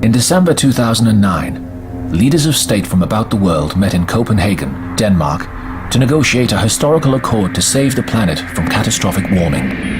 In December 2009, leaders of state from about the world met in Copenhagen, Denmark, to negotiate a historical accord to save the planet from catastrophic warming.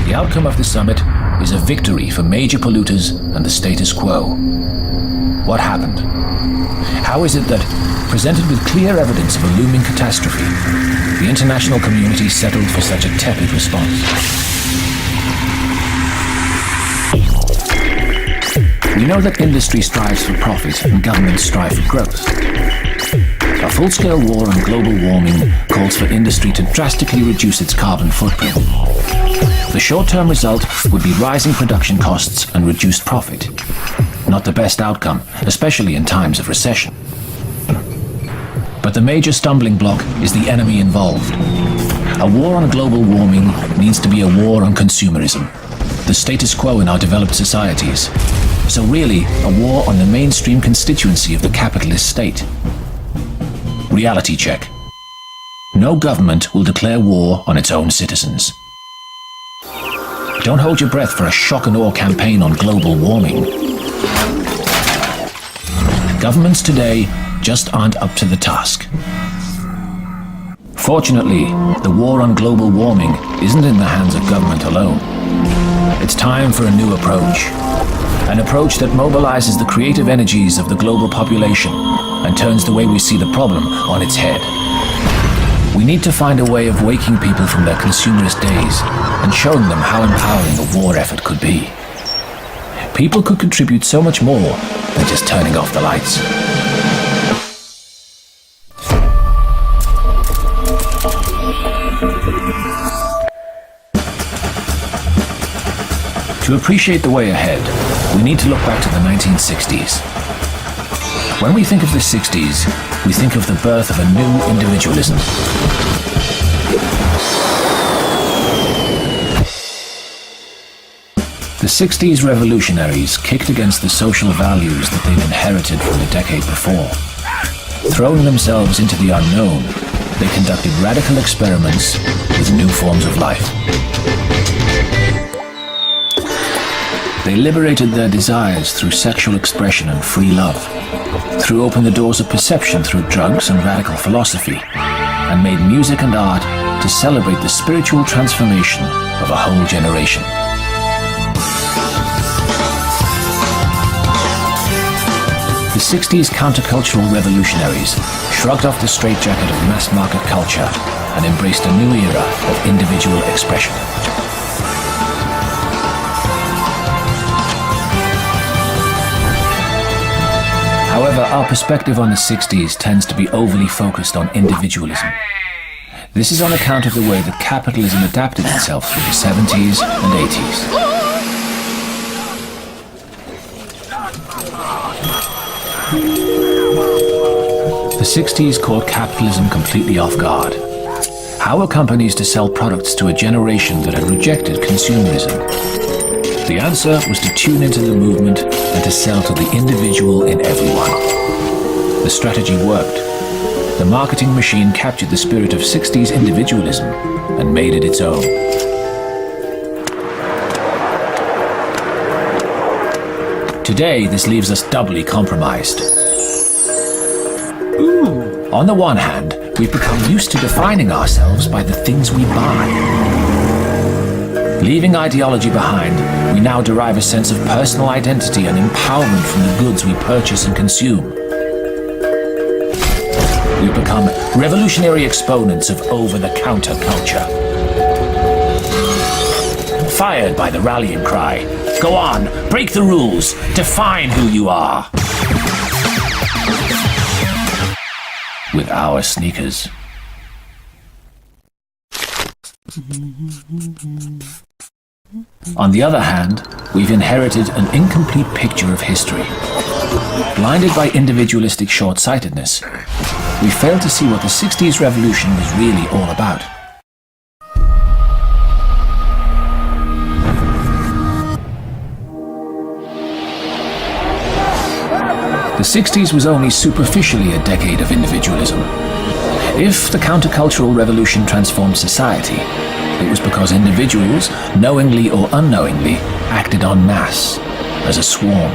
The outcome of the summit is a victory for major polluters and the status quo. What happened? How is it that, presented with clear evidence of a looming catastrophe, the international community settled for such a tepid response? We know that industry strives for profit and governments strive for growth. A full-scale war on global warming calls for industry to drastically reduce its carbon footprint. The short-term result would be rising production costs and reduced profit. Not the best outcome, especially in times of recession. But the major stumbling block is the enemy involved. A war on global warming needs to be a war on consumerism, the status quo in our developed societies. So really, a war on the mainstream constituency of the capitalist state. Reality check. No government will declare war on its own citizens. Don't hold your breath for a shock and awe campaign on global warming. Governments today just aren't up to the task. Fortunately, the war on global warming isn't in the hands of government alone. It's time for a new approach. An approach that mobilizes the creative energies of the global population and turns the way we see the problem on its head. We need to find a way of waking people from their consumerist days and showing them how empowering a war effort could be. People could contribute so much more than just turning off the lights. To appreciate the way ahead, we need to look back to the 1960s. When we think of the 60s, we think of the birth of a new individualism. The 60s revolutionaries kicked against the social values that they'd inherited from the decade before. Throwing themselves into the unknown, they conducted radical experiments with new forms of life. They liberated their desires through sexual expression and free love, threw open the doors of perception through drugs and radical philosophy, and made music and art to celebrate the spiritual transformation of a whole generation. The 60s countercultural revolutionaries shrugged off the straitjacket of mass-market culture and embraced a new era of individual expression. However, our perspective on the 60s tends to be overly focused on individualism. This is on account of the way that capitalism adapted itself through the 70s and 80s. The 60s caught capitalism completely off guard. How were companies to sell products to a generation that had rejected consumerism? The answer was to tune into the movement and to sell to the individual in everyone. The strategy worked. The marketing machine captured the spirit of 60s individualism and made it its own. Today, this leaves us doubly compromised. On the one hand, we've become used to defining ourselves by the things we buy. Leaving ideology behind, we now derive a sense of personal identity and empowerment from the goods we purchase and consume. We've become revolutionary exponents of over-the-counter culture. Fired by the rallying cry, "Go on, break the rules, define who you are." With our sneakers. On the other hand, we've inherited an incomplete picture of history. Blinded by individualistic short-sightedness, we fail to see what the 60s revolution was really all about. The 60s was only superficially a decade of individualism. If the countercultural revolution transformed society, it was because individuals, knowingly or unknowingly, acted en masse, as a swarm.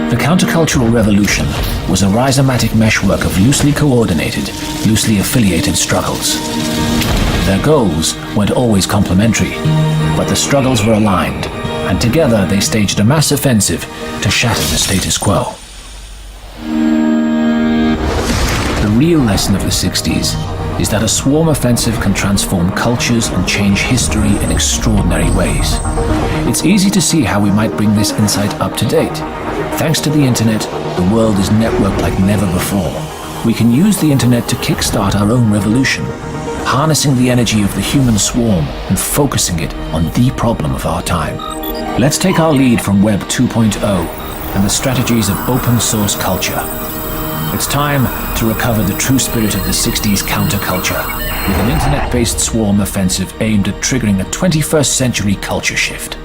The countercultural revolution was a rhizomatic meshwork of loosely coordinated, loosely affiliated struggles. Their goals weren't always complementary, but the struggles were aligned, and together they staged a mass offensive to shatter the status quo. The real lesson of the 60s is that a swarm offensive can transform cultures and change history in extraordinary ways. It's easy to see how we might bring this insight up to date. Thanks to the internet, the world is networked like never before. We can use the internet to kickstart our own revolution, harnessing the energy of the human swarm and focusing it on the problem of our time. Let's take our lead from Web 2.0 and the strategies of open source culture. It's time to recover the true spirit of the 60s counterculture with an internet-based swarm offensive aimed at triggering a 21st century culture shift.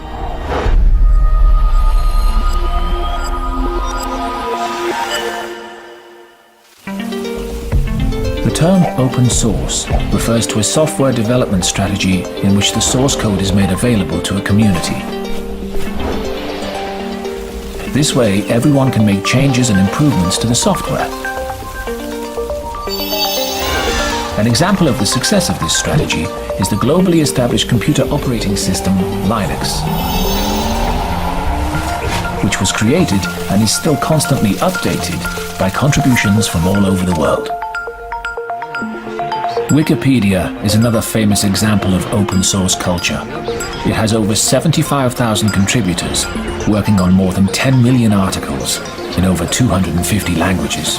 The term open source refers to a software development strategy in which the source code is made available to a community. This way, everyone can make changes and improvements to the software. An example of the success of this strategy is the globally established computer operating system Linux, which was created and is still constantly updated by contributions from all over the world. Wikipedia is another famous example of open source culture. It has over 75,000 contributors working on more than 10 million articles in over 250 languages.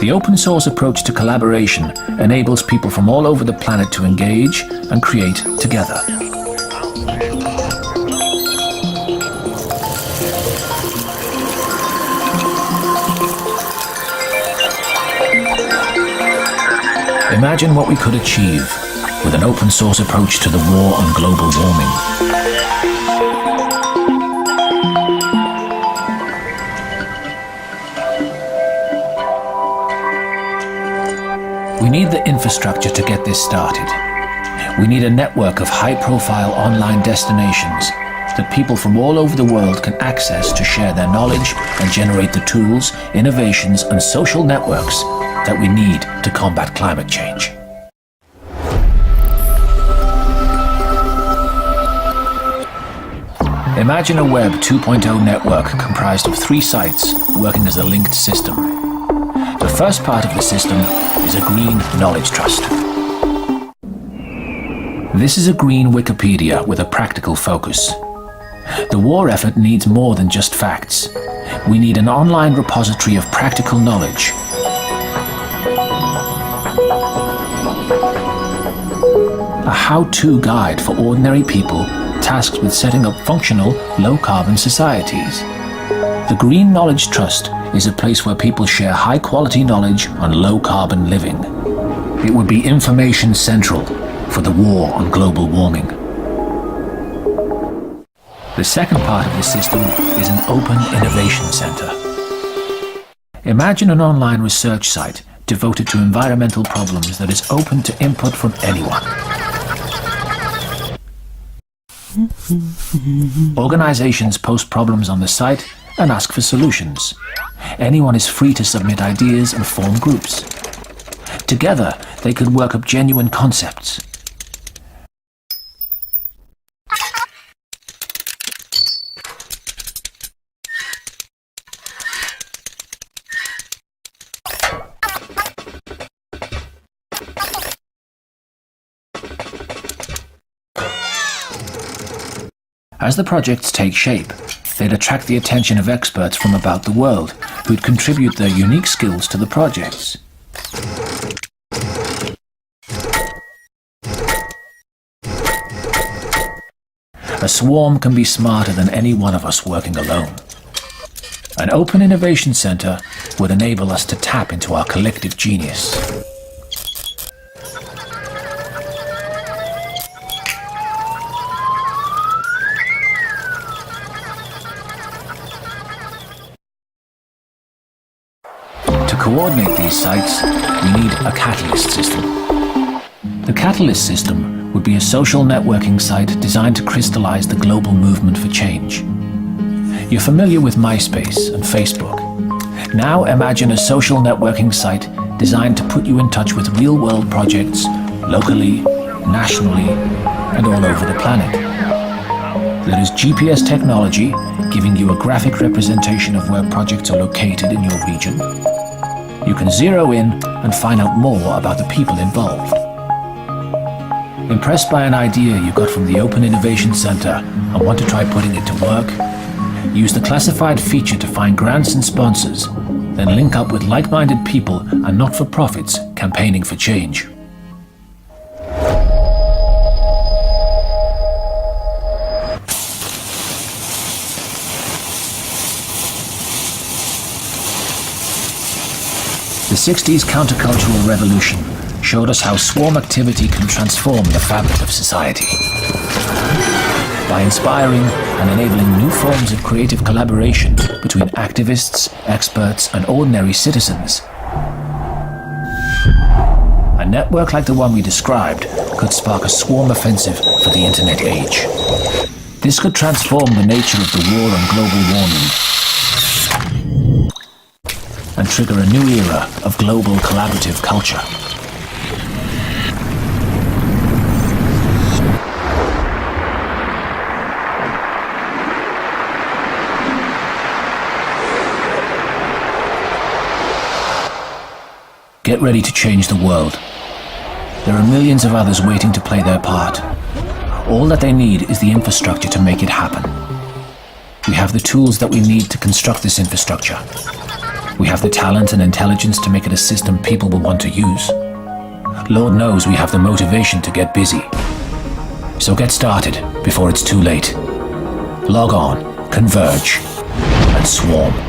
The open source approach to collaboration enables people from all over the planet to engage and create together. Imagine what we could achieve with an open source approach to the war on global warming. We need the infrastructure to get this started. We need a network of high-profile online destinations that people from all over the world can access to share their knowledge and generate the tools, innovations, and social networks that we need to combat climate change. Imagine a Web 2.0 network comprised of 3 sites working as a linked system. The first part of the system is a green knowledge trust. This is a green Wikipedia with a practical focus. The war effort needs more than just facts. We need an online repository of practical knowledge. A how-to guide for ordinary people tasked with setting up functional, low-carbon societies. The Green Knowledge Trust is a place where people share high-quality knowledge on low-carbon living. It would be information central for the war on global warming. The second part of the system is an open innovation center. Imagine an online research site devoted to environmental problems that is open to input from anyone. Organizations post problems on the site and ask for solutions. Anyone is free to submit ideas and form groups. Together, they could work up genuine concepts. As the projects take shape, they'd attract the attention of experts from about the world who'd contribute their unique skills to the projects. A swarm can be smarter than any one of us working alone. An open innovation center would enable us to tap into our collective genius. To coordinate these sites, we need a catalyst system. The catalyst system would be a social networking site designed to crystallize the global movement for change. You're familiar with MySpace and Facebook. Now imagine a social networking site designed to put you in touch with real-world projects locally, nationally, and all over the planet. There is GPS technology giving you a graphic representation of where projects are located in your region. You can zero in and find out more about the people involved. Impressed by an idea you got from the Open Innovation Center and want to try putting it to work? Use the classified feature to find grants and sponsors, then link up with like-minded people and not-for-profits campaigning for change. The 60s countercultural revolution showed us how swarm activity can transform the fabric of society. By inspiring and enabling new forms of creative collaboration between activists, experts, and ordinary citizens, a network like the one we described could spark a swarm offensive for the internet age. This could transform the nature of the war on global warming and trigger a new era of global collaborative culture. Get ready to change the world. There are millions of others waiting to play their part. All that they need is the infrastructure to make it happen. We have the tools that we need to construct this infrastructure. We have the talent and intelligence to make it a system people will want to use. Lord knows we have the motivation to get busy. So get started before it's too late. Log on, converge, and swarm.